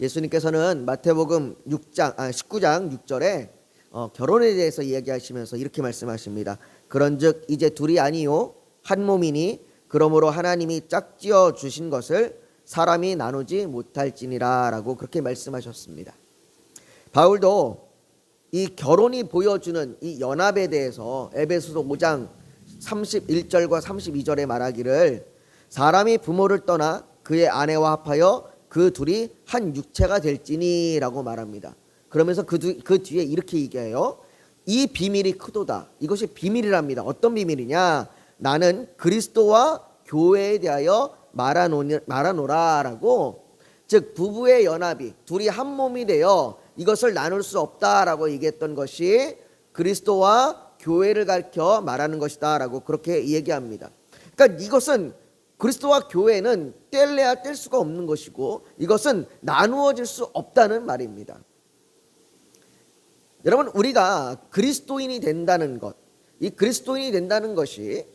예수님께서는 마태복음 19장 6절에 결혼에 대해서 이야기하시면서 이렇게 말씀하십니다. 그런즉 이제 둘이 아니요 한 몸이니 그러므로 하나님이 짝지어 주신 것을 사람이 나누지 못할지니라 라고 그렇게 말씀하셨습니다. 바울도 이 결혼이 보여주는 이 연합에 대해서 에베소서 5장 31절과 32절에 말하기를 사람이 부모를 떠나 그의 아내와 합하여 그 둘이 한 육체가 될지니 라고 말합니다. 그러면서 그 뒤에 이렇게 얘기해요. 이 비밀이 크도다. 이것이 비밀이랍니다. 어떤 비밀이냐? 나는 그리스도와 교회에 대하여 말하노라 라고, 즉 부부의 연합이 둘이 한 몸이 되어 이것을 나눌 수 없다라고 얘기했던 것이 그리스도와 교회를 가리켜 말하는 것이다 라고 그렇게 얘기합니다. 그러니까 이것은 그리스도와 교회는 뗄래야 뗄 수가 없는 것이고 이것은 나누어질 수 없다는 말입니다. 여러분, 우리가 그리스도인이 된다는 것, 이 그리스도인이 된다는 것이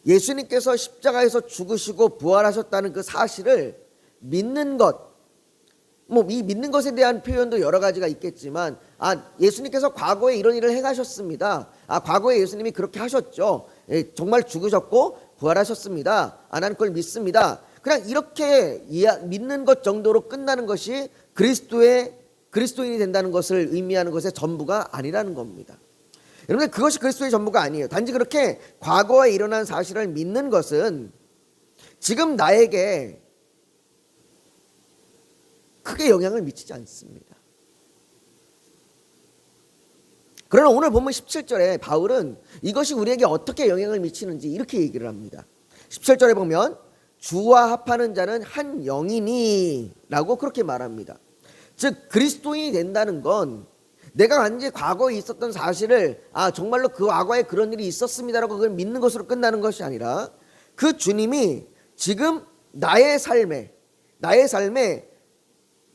예수님께서 십자가에서 죽으시고 부활하셨다는 그 사실을 믿는 것, 이 믿는 것에 대한 표현도 여러 가지가 있겠지만, 예수님께서 과거에 이런 일을 행하셨습니다. 과거에 예수님이 그렇게 하셨죠. 정말 죽으셨고 부활하셨습니다. 나는 그걸 믿습니다. 그냥 이렇게 믿는 것 정도로 끝나는 것이 그리스도인이 된다는 것을 의미하는 것의 전부가 아니라는 겁니다. 여러분들, 그것이 그리스도의 전부가 아니에요. 단지 그렇게 과거에 일어난 사실을 믿는 것은 지금 나에게 크게 영향을 미치지 않습니다. 그러나 오늘 본문 17절에 바울은 이것이 우리에게 어떻게 영향을 미치는지 이렇게 얘기를 합니다. 17절에 보면 주와 합하는 자는 한 영이니 라고 그렇게 말합니다. 즉 그리스도인이 된다는 건 내가 단지 과거에 있었던 사실을 정말로 그 과거에 그런 일이 있었습니다라고 그걸 믿는 것으로 끝나는 것이 아니라 그 주님이 지금 나의 삶에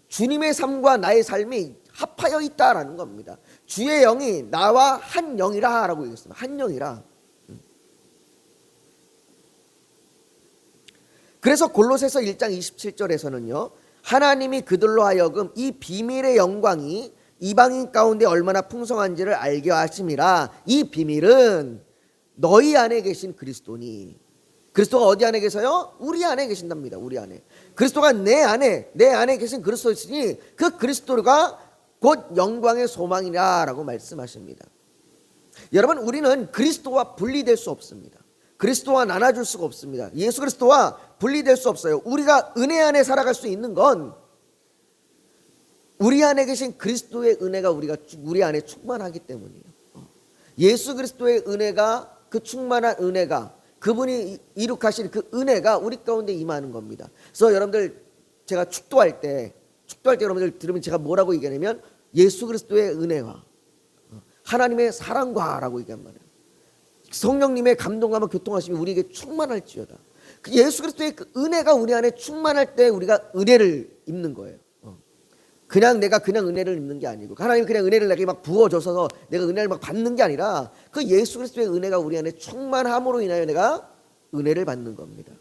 주님의 삶과 나의 삶이 합하여 있다라는 겁니다. 주의 영이 나와 한 영이라 라고 얘기했습니다. 한 영이라. 그래서 골로새서 1장 27절에서는요, 하나님이 그들로 하여금 이 비밀의 영광이 이방인 가운데 얼마나 풍성한지를 알게 하심이라. 이 비밀은 너희 안에 계신 그리스도니. 그리스도가 어디 안에 계세요? 우리 안에 계신답니다. 우리 안에. 그리스도가 내 안에 계신 그리스도이시니 그 그리스도가 곧 영광의 소망이라 라고 말씀하십니다. 여러분, 우리는 그리스도와 분리될 수 없습니다. 그리스도와 나눠줄 수가 없습니다. 예수 그리스도와 분리될 수 없어요. 우리가 은혜 안에 살아갈 수 있는 건 우리 안에 계신 그리스도의 은혜가 우리 안에 충만하기 때문이에요. 예수 그리스도의 은혜가, 그 충만한 은혜가, 그분이 이룩하신 그 은혜가 우리 가운데 임하는 겁니다. 그래서 여러분들, 제가 축도할 때 여러분들 들으면 제가 뭐라고 얘기하냐면 예수 그리스도의 은혜와 하나님의 사랑과 라고 얘기한 말이에요. 성령님의 감동감과 교통하심이 우리에게 충만할지어다. 예수 그리스도의 그 은혜가 우리 안에 충만할 때 우리가 은혜를 입는 거예요. 내가 그냥 은혜를 입는 게 아니고, 하나님이 그냥 은혜를 내게 막 부어줘서 내가 은혜를 막 받는 게 아니라 그 예수 그리스도의 은혜가 우리 안에 충만함으로 인하여 내가 은혜를 받는 겁니다.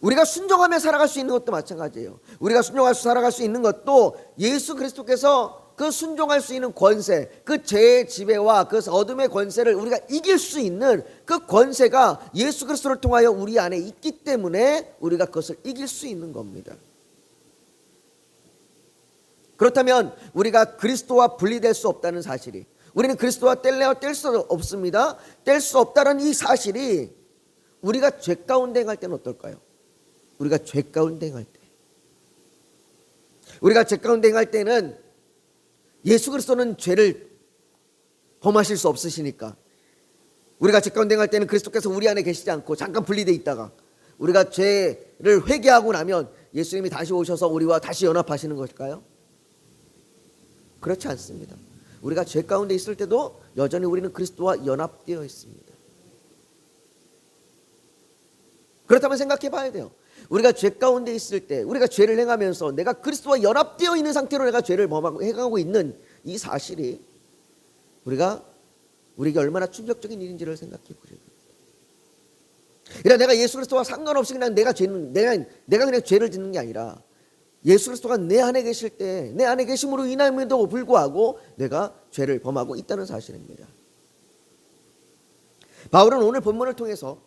우리가 순종하며 살아갈 수 있는 것도 마찬가지예요. 우리가 순종하며 살아갈 수 있는 것도 예수 그리스도께서 그 순종할 수 있는 권세, 그 죄의 지배와 그 어둠의 권세를 우리가 이길 수 있는 그 권세가 예수 그리스도를 통하여 우리 안에 있기 때문에 우리가 그것을 이길 수 있는 겁니다. 그렇다면 우리가 그리스도와 분리될 수 없다는 사실이, 우리는 그리스도와 뗄 수 없습니다. 뗄 수 없다는 이 사실이 우리가 죄 가운데 행할 때는 어떨까요? 우리가 죄 가운데 행할 때는 예수 그리스도는 죄를 범하실 수 없으시니까 우리가 죄 가운데 행할 때는 그리스도께서 우리 안에 계시지 않고 잠깐 분리되어 있다가 우리가 죄를 회개하고 나면 예수님이 다시 오셔서 우리와 다시 연합하시는 것일까요? 그렇지 않습니다. 우리가 죄 가운데 있을 때도 여전히 우리는 그리스도와 연합되어 있습니다. 그렇다면 생각해 봐야 돼요. 우리가 죄 가운데 있을 때, 우리가 죄를 행하면서 내가 그리스도와 연합되어 있는 상태로 내가 죄를 행하고 있는 이 사실이 우리에게 얼마나 충격적인 일인지를 생각해 보세요. 그러니까 내가 예수 그리스도와 상관없이 그냥 내가 그냥 죄를 짓는 게 아니라 예수 그리스도가 내 안에 계실 때, 내 안에 계심으로 인함에도 불구하고 내가 죄를 범하고 있다는 사실입니다. 바울은 오늘 본문을 통해서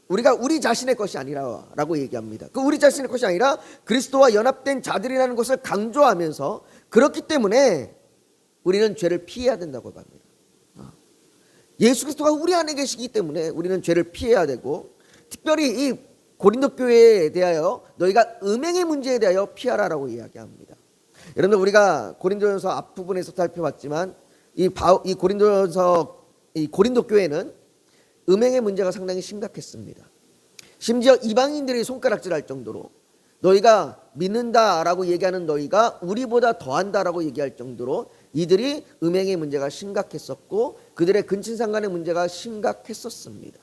우리가 우리 자신의 것이 아니라라고 얘기합니다. 그 우리 자신의 것이 아니라 그리스도와 연합된 자들이라는 것을 강조하면서, 그렇기 때문에 우리는 죄를 피해야 된다고 합니다. 예수 그리스도가 우리 안에 계시기 때문에 우리는 죄를 피해야 되고, 특별히 이 고린도 교회에 대하여 너희가 음행의 문제에 대하여 피하라라고 이야기합니다. 여러분들, 우리가 고린도전서 앞부분에서 살펴봤지만 이 고린도 교회는 음행의 문제가 상당히 심각했습니다. 심지어 이방인들이 손가락질할 정도로, 너희가 믿는다라고 얘기하는 너희가 우리보다 더한다라고 얘기할 정도로 이들이 음행의 문제가 심각했었고, 그들의 근친상간의 문제가 심각했었습니다.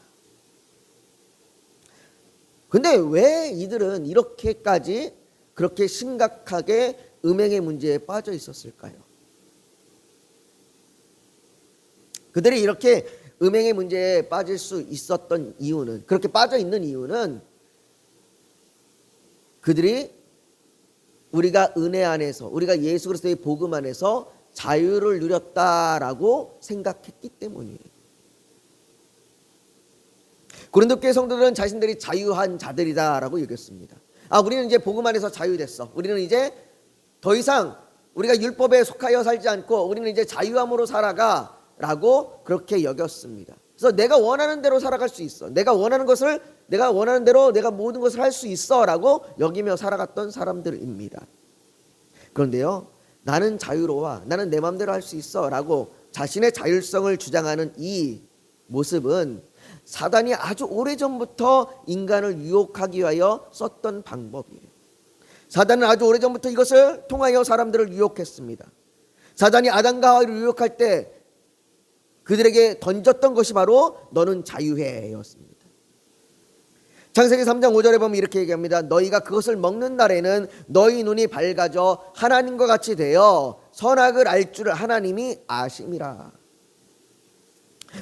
근데 왜 이들은 이렇게까지 그렇게 심각하게 음행의 문제에 빠져 있었을까요? 그들이 이렇게 음행의 문제에 빠질 수 있었던 이유는, 그렇게 빠져 있는 이유는, 그들이 우리가 은혜 안에서, 우리가 예수 그리스도의 복음 안에서 자유를 누렸다라고 생각했기 때문이에요. 고린도 교회 성도들은 자신들이 자유한 자들이다라고 여겼습니다. 우리는 이제 복음 안에서 자유됐어. 우리는 이제 더 이상 우리가 율법에 속하여 살지 않고 우리는 이제 자유함으로 살아가라고 그렇게 여겼습니다. 그래서 내가 원하는 대로 살아갈 수 있어. 내가 원하는 대로 내가 모든 것을 할 수 있어라고 여기며 살아갔던 사람들입니다. 그런데요, 나는 자유로워, 나는 내 마음대로 할 수 있어라고 자신의 자율성을 주장하는 이 모습은 사단이 아주 오래전부터 인간을 유혹하기 위하여 썼던 방법이에요. 사단은 아주 오래전부터 이것을 통하여 사람들을 유혹했습니다. 사단이 아담과 하와를 유혹할 때 그들에게 던졌던 것이 바로 너는 자유해 였습니다. 창세기 3장 5절에 보면 이렇게 얘기합니다. 너희가 그것을 먹는 날에는 너희 눈이 밝아져 하나님과 같이 되어 선악을 알 줄을 하나님이 아심이라.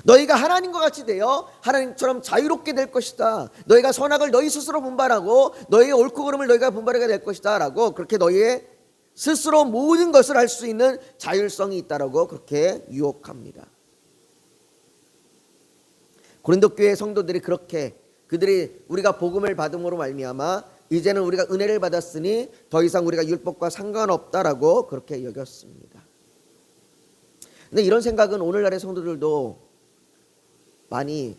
너희가 하나님과 같이 되어 하나님처럼 자유롭게 될 것이다. 너희가 선악을 너희 스스로 분별하고 너희의 옳고 그름을 너희가 분별하게 될 것이다 라고, 그렇게 너희의 스스로 모든 것을 할 수 있는 자율성이 있다라고 그렇게 유혹합니다. 고린도 교회 성도들이 그렇게, 그들이 우리가 복음을 받음으로 말미암아 이제는 우리가 은혜를 받았으니 더 이상 우리가 율법과 상관없다라고 그렇게 여겼습니다. 근데 이런 생각은 오늘날의 성도들도 많이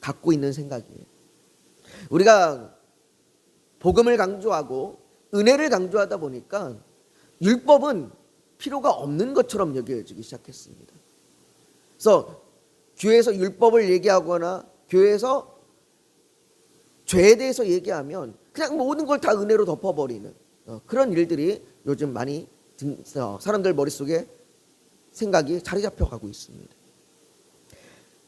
갖고 있는 생각이에요. 우리가 복음을 강조하고 은혜를 강조하다 보니까 율법은 필요가 없는 것처럼 여겨지기 시작했습니다. 그래서 교회에서 율법을 얘기하거나 교회에서 죄에 대해서 얘기하면 그냥 모든 걸 다 은혜로 덮어버리는 그런 일들이 요즘 많이 사람들 머릿속에 생각이 자리 잡혀가고 있습니다.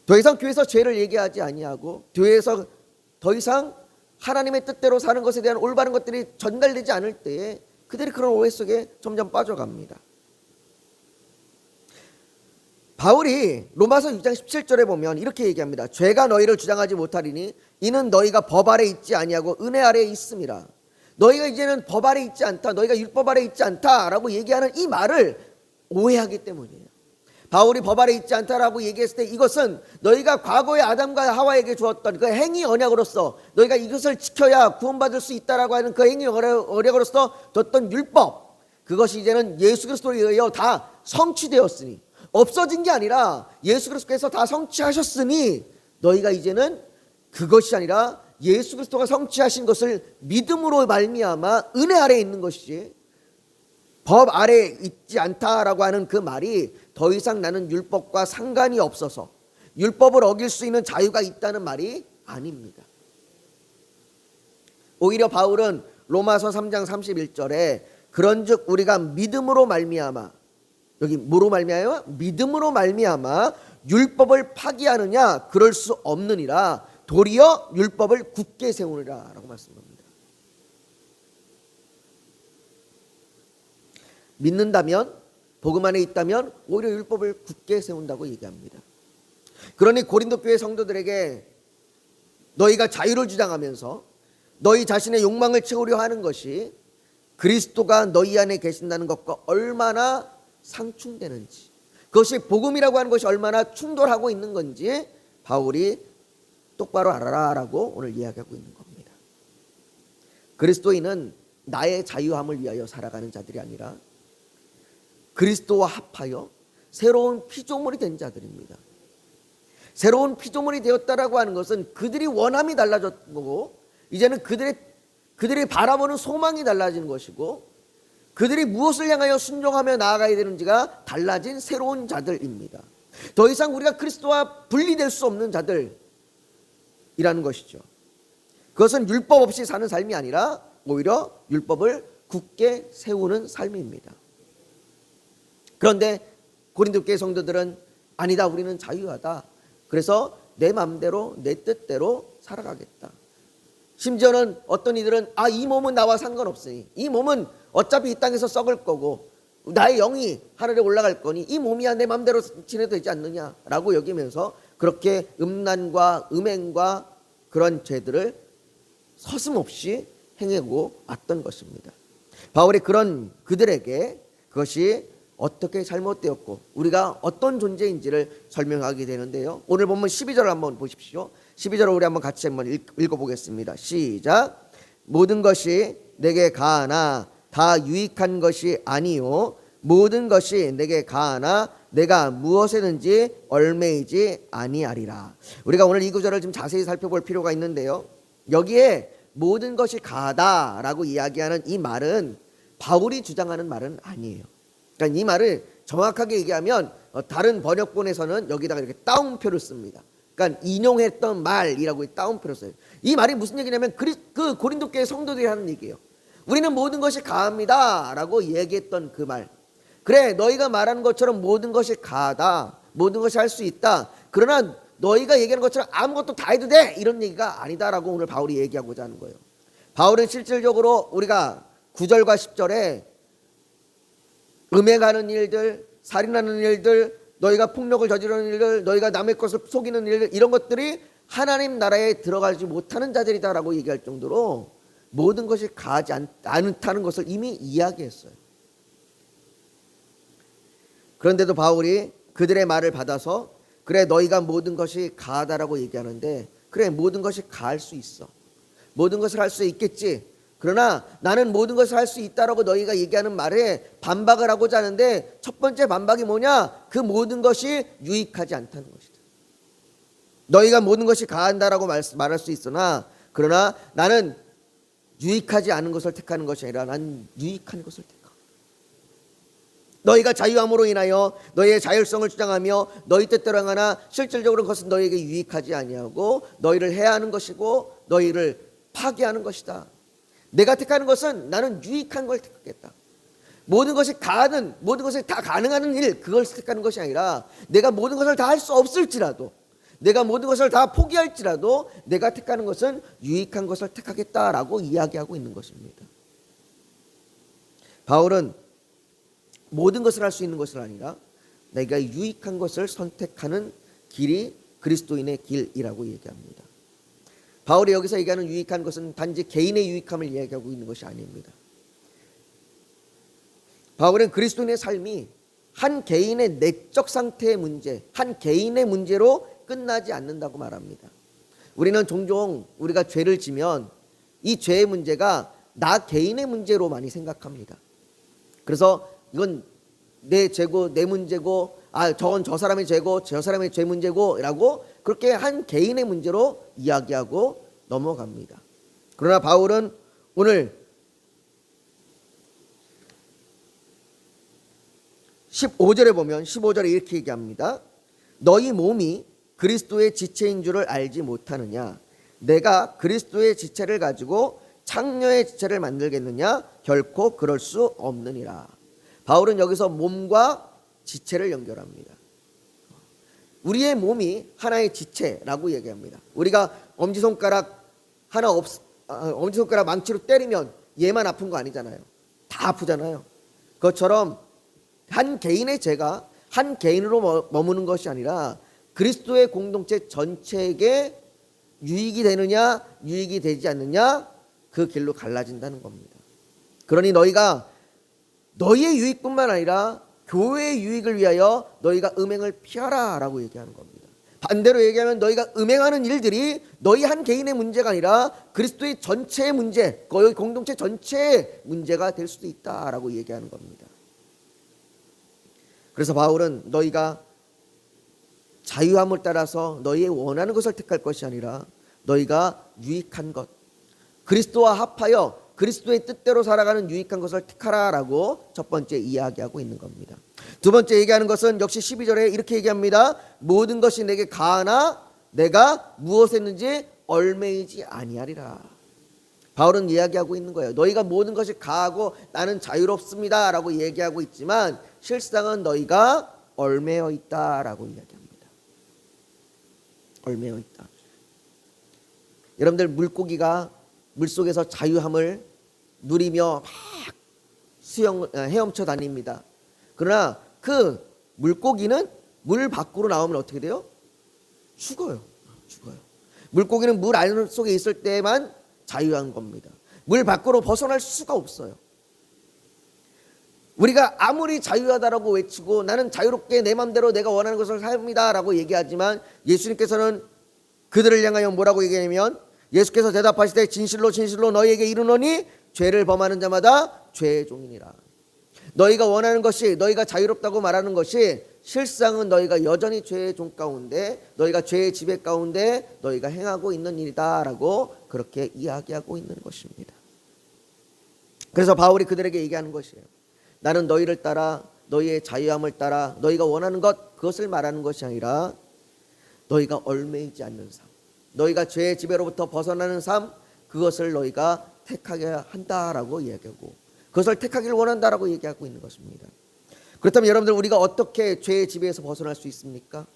더 이상 교회에서 죄를 얘기하지 아니하고 교회에서 더 이상 하나님의 뜻대로 사는 것에 대한 올바른 것들이 전달되지 않을 때에 그들이 그런 오해 속에 점점 빠져갑니다. 바울이 로마서 6장 17절에 보면 이렇게 얘기합니다. 죄가 너희를 주장하지 못하리니 이는 너희가 법 아래 있지 아니하고 은혜 아래에 있음이라. 너희가 이제는 법 아래 있지 않다, 너희가 율법 아래 있지 않다라고 얘기하는 이 말을 오해하기 때문이에요. 바울이 법 아래 있지 않다라고 얘기했을 때 이것은 너희가 과거에 아담과 하와에게 주었던 그 행위 언약으로서 너희가 이것을 지켜야 구원받을 수 있다라고 하는 그 행위 언약으로서 뒀던 율법, 그것이 이제는 예수 그리스도에 의하여 다 성취되었으니, 없어진 게 아니라 예수 그리스도께서 다 성취하셨으니 너희가 이제는 그것이 아니라 예수 그리스도가 성취하신 것을 믿음으로 말미암아 은혜 아래에 있는 것이지, 법 아래에 있지 않다라고 하는 그 말이 더 이상 나는 율법과 상관이 없어서 율법을 어길 수 있는 자유가 있다는 말이 아닙니다. 오히려 바울은 로마서 3장 31절에 그런즉 우리가 믿음으로 말미암아, 여기 뭐로 말미암아? 믿음으로 말미암아 율법을 파기하느냐? 그럴 수 없느니라. 도리어 율법을 굳게 세우느라 라고 말씀합니다. 믿는다면, 복음 안에 있다면 오히려 율법을 굳게 세운다고 얘기합니다. 그러니 고린도 교회 성도들에게 너희가 자유를 주장하면서 너희 자신의 욕망을 채우려 하는 것이 그리스도가 너희 안에 계신다는 것과 얼마나 상충되는지, 그것이 복음이라고 하는 것이 얼마나 충돌하고 있는 건지 바울이 똑바로 알아라라고 오늘 이야기하고 있는 겁니다. 그리스도인은 나의 자유함을 위하여 살아가는 자들이 아니라 그리스도와 합하여 새로운 피조물이 된 자들입니다. 새로운 피조물이 되었다라고 하는 것은 그들이 원함이 달라졌고, 이제는 그들이 바라보는 소망이 달라지는 것이고, 그들이 무엇을 향하여 순종하며 나아가야 되는지가 달라진 새로운 자들입니다. 더 이상 우리가 그리스도와 분리될 수 없는 자들이라는 것이죠. 그것은 율법 없이 사는 삶이 아니라 오히려 율법을 굳게 세우는 삶입니다. 그런데 고린도 교회 성도들은 아니다, 우리는 자유하다. 그래서 내 마음대로 내 뜻대로 살아가겠다. 심지어는 어떤 이들은 이 몸은 나와 상관없으니, 이 몸은 어차피 이 땅에서 썩을 거고 나의 영이 하늘에 올라갈 거니 이 몸이야 내 마음대로 지내도 되지 않느냐라고 여기면서 그렇게 음란과 음행과 그런 죄들을 서슴없이 행하고 왔던 것입니다. 바울이 그런 그들에게 그것이 어떻게 잘못되었고 우리가 어떤 존재인지를 설명하게 되는데요. 오늘 본문 12절을 한번 보십시오. 12절을 우리 한번 같이 한번 읽어보겠습니다. 시작. 모든 것이 내게 가하나 다 유익한 것이 아니요 모든 것이 내게 가하나 내가 무엇에든지 얽매이지 아니하리라. 우리가 오늘 이 구절을 좀 자세히 살펴볼 필요가 있는데요. 여기에 모든 것이 가하다라고 이야기하는 이 말은 바울이 주장하는 말은 아니에요. 그러니까 이 말을 정확하게 얘기하면 다른 번역본에서는 여기다가 이렇게 따옴표를 씁니다. 그러니까 인용했던 말이라고 따옴표를 써요. 이 말이 무슨 얘기냐면 그 고린도 교회 성도들이 하는 얘기예요. 우리는 모든 것이 가합니다 라고 얘기했던 그 말. 그래, 너희가 말하는 것처럼 모든 것이 가하다, 모든 것이 할 수 있다. 그러나 너희가 얘기하는 것처럼 아무것도 다 해도 돼, 이런 얘기가 아니다라고 오늘 바울이 얘기하고자 하는 거예요. 바울은 실질적으로 우리가 9절과 10절에 음행하는 일들, 살인하는 일들, 너희가 폭력을 저지르는 일들, 너희가 남의 것을 속이는 일들, 이런 것들이 하나님 나라에 들어가지 못하는 자들이다라고 얘기할 정도로 모든 것이 가하지 않다는 것을 이미 이야기했어요. 그런데도 바울이 그들의 말을 받아서 그래, 너희가 모든 것이 가하다라고 얘기하는데 그래, 모든 것이 가할 수 있어, 모든 것을 할 수 있겠지. 그러나 나는 모든 것을 할 수 있다라고 너희가 얘기하는 말에 반박을 하고자 하는데, 첫 번째 반박이 뭐냐? 그 모든 것이 유익하지 않다는 것이다. 너희가 모든 것이 가한다라고 말할 수 있으나, 그러나 나는 유익하지 않은 것을 택하는 것이 아니라 난 유익한 것을 택하고, 너희가 자유함으로 인하여 너희의 자율성을 주장하며 너희 뜻대로 행하나 실질적으로 그것은 너희에게 유익하지 아니하고 너희를 해하는 것이고 너희를 파괴하는 것이다. 내가 택하는 것은 나는 유익한 걸 택하겠다. 모든 것이 가는, 모든 것이 다 가능한 일, 그걸 택하는 것이 아니라 내가 모든 것을 다 할 수 없을지라도, 내가 모든 것을 다 포기할지라도 내가 택하는 것은 유익한 것을 택하겠다라고 이야기하고 있는 것입니다. 바울은 모든 것을 할 수 있는 것이 아니라 내가 유익한 것을 선택하는 길이 그리스도인의 길이라고 얘기합니다. 바울이 여기서 얘기하는 유익한 것은 단지 개인의 유익함을 이야기하고 있는 것이 아닙니다. 바울은 그리스도인의 삶이 한 개인의 내적 상태의 문제, 한 개인의 문제로 끝나지 않는다고 말합니다. 우리는 종종 우리가 죄를 지면 이 죄의 문제가 나 개인의 문제로 많이 생각합니다. 그래서 이건 내 죄고 내 문제고, 저건 저 사람의 죄고 저 사람의 죄 문제고 라고 그렇게 한 개인의 문제로 이야기하고 넘어갑니다. 그러나 바울은 오늘 15절에 보면 15절에 이렇게 얘기합니다. 너희 몸이 그리스도의 지체인 줄을 알지 못하느냐? 내가 그리스도의 지체를 가지고 창녀의 지체를 만들겠느냐? 결코 그럴 수 없느니라. 바울은 여기서 몸과 지체를 연결합니다. 우리의 몸이 하나의 지체라고 얘기합니다. 우리가 엄지손가락 엄지손가락 망치로 때리면 얘만 아픈 거 아니잖아요. 다 아프잖아요. 그것처럼 한 개인의 죄가 한 개인으로 머무는 것이 아니라 그리스도의 공동체 전체에게 유익이 되느냐 유익이 되지 않느냐, 그 길로 갈라진다는 겁니다. 그러니 너희가 너희의 유익뿐만 아니라 교회의 유익을 위하여 너희가 음행을 피하라 라고 얘기하는 겁니다. 반대로 얘기하면 너희가 음행하는 일들이 너희 한 개인의 문제가 아니라 그리스도의 전체의 문제, 거의 공동체 전체의 문제가 될 수도 있다라고 얘기하는 겁니다. 그래서 바울은 너희가 자유함을 따라서 너희의 원하는 것을 택할 것이 아니라 너희가 유익한 것, 그리스도와 합하여 그리스도의 뜻대로 살아가는 유익한 것을 택하라라고 첫 번째 이야기하고 있는 겁니다. 두 번째 얘기하는 것은 역시 12절에 이렇게 얘기합니다. 모든 것이 내게 가하나 내가 무엇했는지 얼매이지 아니하리라. 바울은 이야기하고 있는 거예요. 너희가 모든 것이 가하고 나는 자유롭습니다 라고 얘기하고 있지만 실상은 너희가 얼매어 있다라고 이야기합니다. 얼매어 있다. 여러분들 물고기가 물속에서 자유함을 누리며 막 헤엄쳐 다닙니다. 그러나 그 물고기는 물 밖으로 나오면 어떻게 돼요? 죽어요. 물고기는 물 안 속에 있을 때만 자유한 겁니다. 물 밖으로 벗어날 수가 없어요. 우리가 아무리 자유하다라고 외치고 나는 자유롭게 내 마음대로 내가 원하는 것을 삽니다 라고 얘기하지만 예수님께서는 그들을 향하여 뭐라고 얘기하냐면 예수께서 대답하시되 진실로 진실로 너희에게 이르노니 죄를 범하는 자마다 죄의 종이니라. 너희가 원하는 것이 너희가 자유롭다고 말하는 것이 실상은 너희가 여전히 죄의 종 가운데 너희가 죄의 지배 가운데 너희가 행하고 있는 일이다 라고 그렇게 이야기하고 있는 것입니다. 그래서 바울이 그들에게 얘기하는 것이에요. 나는 너희를 따라 너희의 자유함을 따라 너희가 원하는 것 그것을 말하는 것이 아니라 너희가 얽매이지 않는 삶, 너희가 죄의 지배로부터 벗어나는 삶 그것을 너희가 택하게 한다라고 이야기하고 그것을 택하기를 원한다라고 얘기하고 있는 것입니다. 그렇다면 여러분들 우리가 어떻게 죄의 지배에서 벗어날 수 있습니까?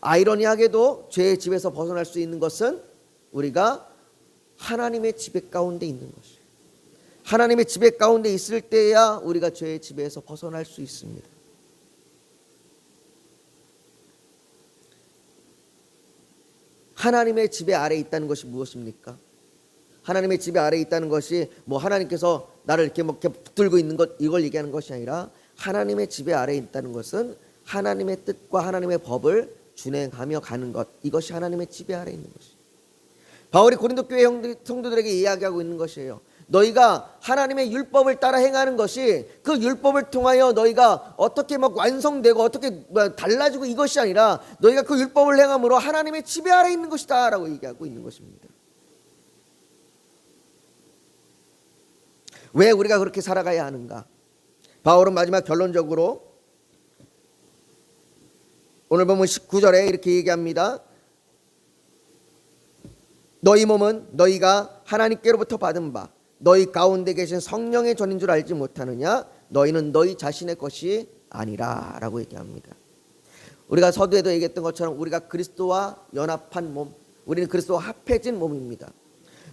아이러니하게도 죄의 지배에서 벗어날 수 있는 것은 우리가 하나님의 지배 가운데 있는 것이에요. 하나님의 지배 가운데 있을 때야 우리가 죄의 지배에서 벗어날 수 있습니다. 하나님의 지배 아래에 있다는 것이 무엇입니까? 하나님의 지배 아래에 있다는 것이 뭐 하나님께서 나를 이렇게 붙들고 있는 것 이걸 얘기하는 것이 아니라 하나님의 지배 아래에 있다는 것은 하나님의 뜻과 하나님의 법을 준행하며 가는 것, 이것이 하나님의 지배 아래에 있는 것이에요. 바울이 고린도 교회 성도들에게 이야기하고 있는 것이에요. 너희가 하나님의 율법을 따라 행하는 것이 그 율법을 통하여 너희가 어떻게 막 완성되고 어떻게 달라지고 이것이 아니라 너희가 그 율법을 행함으로 하나님의 지배 아래에 있는 것이다 라고 얘기하고 있는 것입니다. 왜 우리가 그렇게 살아가야 하는가? 바울은 마지막 결론적으로 오늘 보면 19절에 이렇게 얘기합니다. 너희 몸은 너희가 하나님께로부터 받은 바 너희 가운데 계신 성령의 전인 줄 알지 못하느냐? 너희는 너희 자신의 것이 아니라 라고 얘기합니다. 우리가 서두에도 얘기했던 것처럼 우리가 그리스도와 연합한 몸, 우리는 그리스도와 합해진 몸입니다.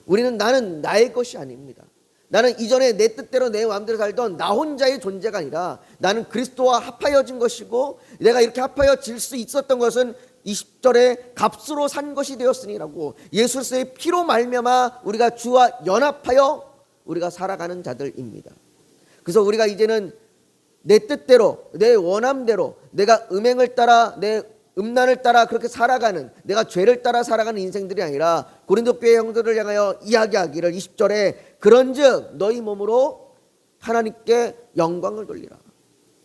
우리는 나는 나의 것이 아닙니다. 나는 이전에 내 뜻대로 내 마음대로 살던 나 혼자의 존재가 아니라 나는 그리스도와 합하여진 것이고 내가 이렇게 합하여질 수 있었던 것은 20절에 값으로 산 것이 되었으니라고 예수 그리스도의 피로 말미암아 우리가 주와 연합하여 우리가 살아가는 자들입니다. 그래서 우리가 이제는 내 뜻대로 내 원함대로 내가 음행을 따라 내 음란을 따라 그렇게 살아가는 내가 죄를 따라 살아가는 인생들이 아니라 고린도 교회 형들을 향하여 이야기하기를 20절에 그런즉 너희 몸으로 하나님께 영광을 돌리라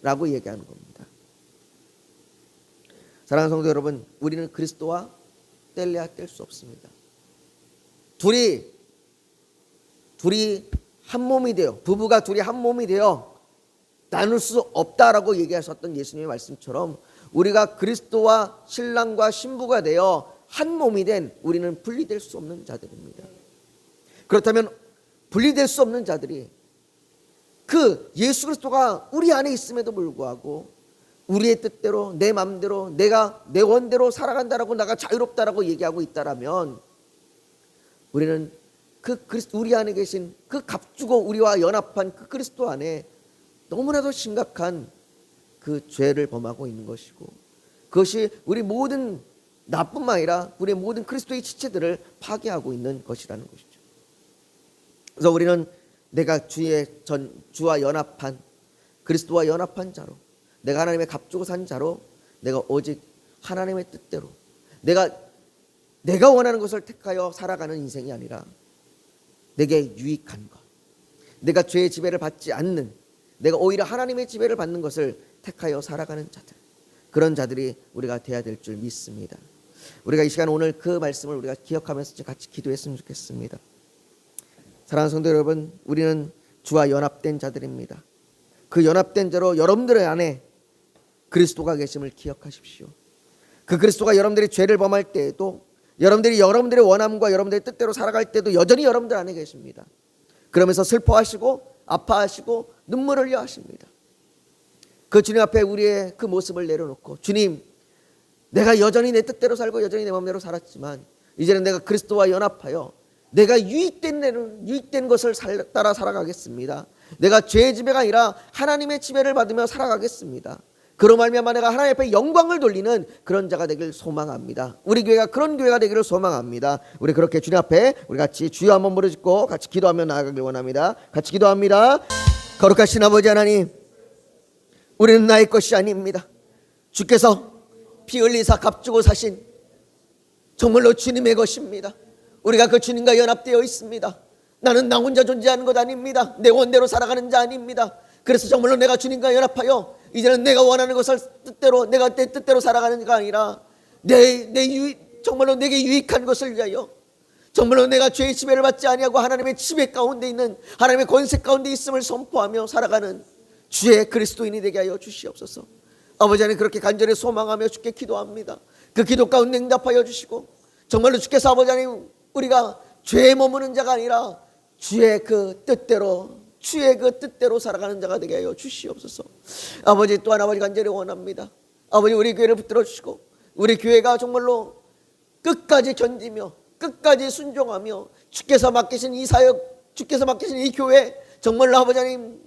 라고 얘기하는 겁니다. 사랑하는 성도 여러분, 우리는 그리스도와 뗄래야 뗄 수 없습니다. 둘이 한 몸이 되어 부부가 둘이 한 몸이 되어 나눌 수 없다라고 얘기하셨던 예수님의 말씀처럼 우리가 그리스도와 신랑과 신부가 되어 한 몸이 된 우리는 분리될 수 없는 자들입니다. 그렇다면 분리될 수 없는 자들이 그 예수 그리스도가 우리 안에 있음에도 불구하고 우리의 뜻대로 내 마음대로 내가 내 원대로 살아간다라고 나가 자유롭다라고 얘기하고 있다라면 우리는 그 그리스도 우리 안에 계신 그 값주고 우리와 연합한 그 그리스도 안에 너무나도 심각한 그 죄를 범하고 있는 것이고 그것이 우리 모든 나뿐만 아니라 우리 모든 그리스도의 지체들을 파괴하고 있는 것이라는 것이죠. 그래서 우리는 내가 주와 연합한, 그리스도와 연합한 자로, 내가 하나님의 값주고 산 자로, 내가 오직 하나님의 뜻대로 내가 원하는 것을 택하여 살아가는 인생이 아니라 내게 유익한 것, 내가 죄의 지배를 받지 않는, 내가 오히려 하나님의 지배를 받는 것을 택하여 살아가는 자들, 그런 자들이 우리가 되어야 될 줄 믿습니다. 우리가 이 시간 오늘 그 말씀을 우리가 기억하면서 같이 기도했으면 좋겠습니다. 사랑하는 성도 여러분, 우리는 주와 연합된 자들입니다. 그 연합된 자로 여러분들의 안에 그리스도가 계심을 기억하십시오. 그 그리스도가 여러분들이 죄를 범할 때에도, 여러분들이 여러분들의 원함과 여러분들의 뜻대로 살아갈 때도 여전히 여러분들 안에 계십니다. 그러면서 슬퍼하시고 아파하시고 눈물 흘려 하십니다. 그 주님 앞에 우리의 그 모습을 내려놓고, 주님, 내가 여전히 내 뜻대로 살고 여전히 내 마음대로 살았지만 이제는 내가 그리스도와 연합하여 내가 유익된 것을 따라 살아가겠습니다. 내가 죄의 지배가 아니라 하나님의 지배를 받으며 살아가겠습니다. 그로 말미암아 내가 하나님 앞에 영광을 돌리는 그런 자가 되길 소망합니다. 우리 교회가 그런 교회가 되기를 소망합니다. 우리 그렇게 주님 앞에 우리 같이 주여 한번 부르짖고 같이 기도하며 나아가길 원합니다. 같이 기도합니다. 거룩하신 아버지 하나님, 우리는 나의 것이 아닙니다. 주께서 피 흘리사 값주고 사신 정말로 주님의 것입니다. 우리가 그 주님과 연합되어 있습니다. 나는 나 혼자 존재하는 것 아닙니다. 내 원대로 살아가는 자 아닙니다. 그래서 정말로 내가 주님과 연합하여 이제는 내가 원하는 것을 뜻대로, 내가 내 뜻대로 살아가는 게 아니라 정말로 내게 유익한 것을 위하여, 정말로 내가 죄의 지배를 받지 아니하고 하나님의 지배 가운데 있는, 하나님의 권세 가운데 있음을 선포하며 살아가는 주의 그리스도인이 되게 하여 주시옵소서. 아버지 하나님, 그렇게 간절히 소망하며 주께 기도합니다. 그 기도 가운데 응답하여 주시고, 정말로 주께서 아버지 하나님, 우리가 죄에 머무는 자가 아니라 주의 그 뜻대로 살아가는 자가 되게 하여 주시옵소서. 아버지, 또한 아버지 간절히 원합니다. 아버지, 우리 교회를 붙들어 주시고 우리 교회가 정말로 끝까지 견디며 끝까지 순종하며 주께서 맡기신 이 사역, 주께서 맡기신 이 교회, 정말로 아버지 하나님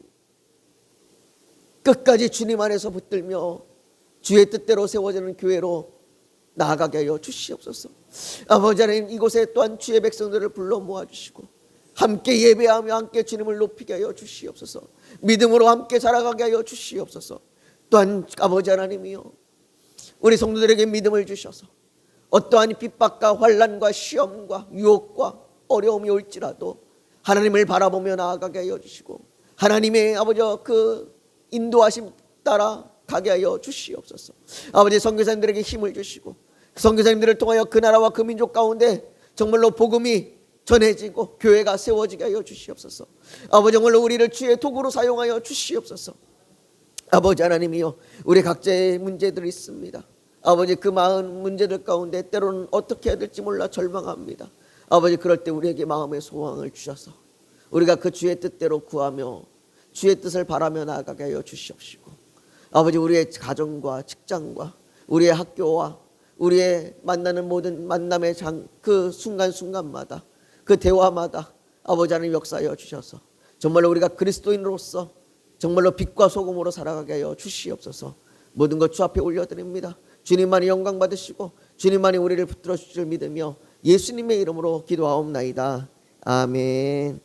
끝까지 주님 안에서 붙들며 주의 뜻대로 세워지는 교회로 나아가게 하여 주시옵소서. 아버지 하나님, 이곳에 또한 주의 백성들을 불러 모아주시고 함께 예배하며 함께 주님을 높이게 하여 주시옵소서. 믿음으로 함께 자라가게 하여 주시옵소서. 또한 아버지 하나님이여, 우리 성도들에게 믿음을 주셔서 어떠한 핍박과 환난과 시험과 유혹과 어려움이 올지라도 하나님을 바라보며 나아가게 하여 주시고 하나님의 아버지 그 인도하심 따라 가게 하여 주시옵소서. 아버지, 선교사님들에게 힘을 주시고 선교사님들을 통하여 그 나라와 그 민족 가운데 정말로 복음이 전해지고 교회가 세워지게 하여 주시옵소서. 아버지, 정말로 우리를 주의 도구로 사용하여 주시옵소서. 아버지 하나님이여, 우리 각자의 문제들이 있습니다. 아버지, 그 많은 문제들 가운데 때로는 어떻게 해야 될지 몰라 절망합니다. 아버지, 그럴 때 우리에게 마음의 소망을 주셔서 우리가 그 주의 뜻대로 구하며 주의 뜻을 바라며 나아가게 하여 주시옵시고, 아버지, 우리의 가정과 직장과 우리의 학교와 우리의 만나는 모든 만남의 그 순간순간마다 그 대화마다 아버지 하나님 역사하여 주셔서 정말로 우리가 그리스도인으로서 정말로 빛과 소금으로 살아가게 하여 주시옵소서. 모든 것 주 앞에 올려드립니다. 주님만이 영광 받으시고 주님만이 우리를 붙들어 주실 줄 믿으며 예수님의 이름으로 기도하옵나이다. 아멘.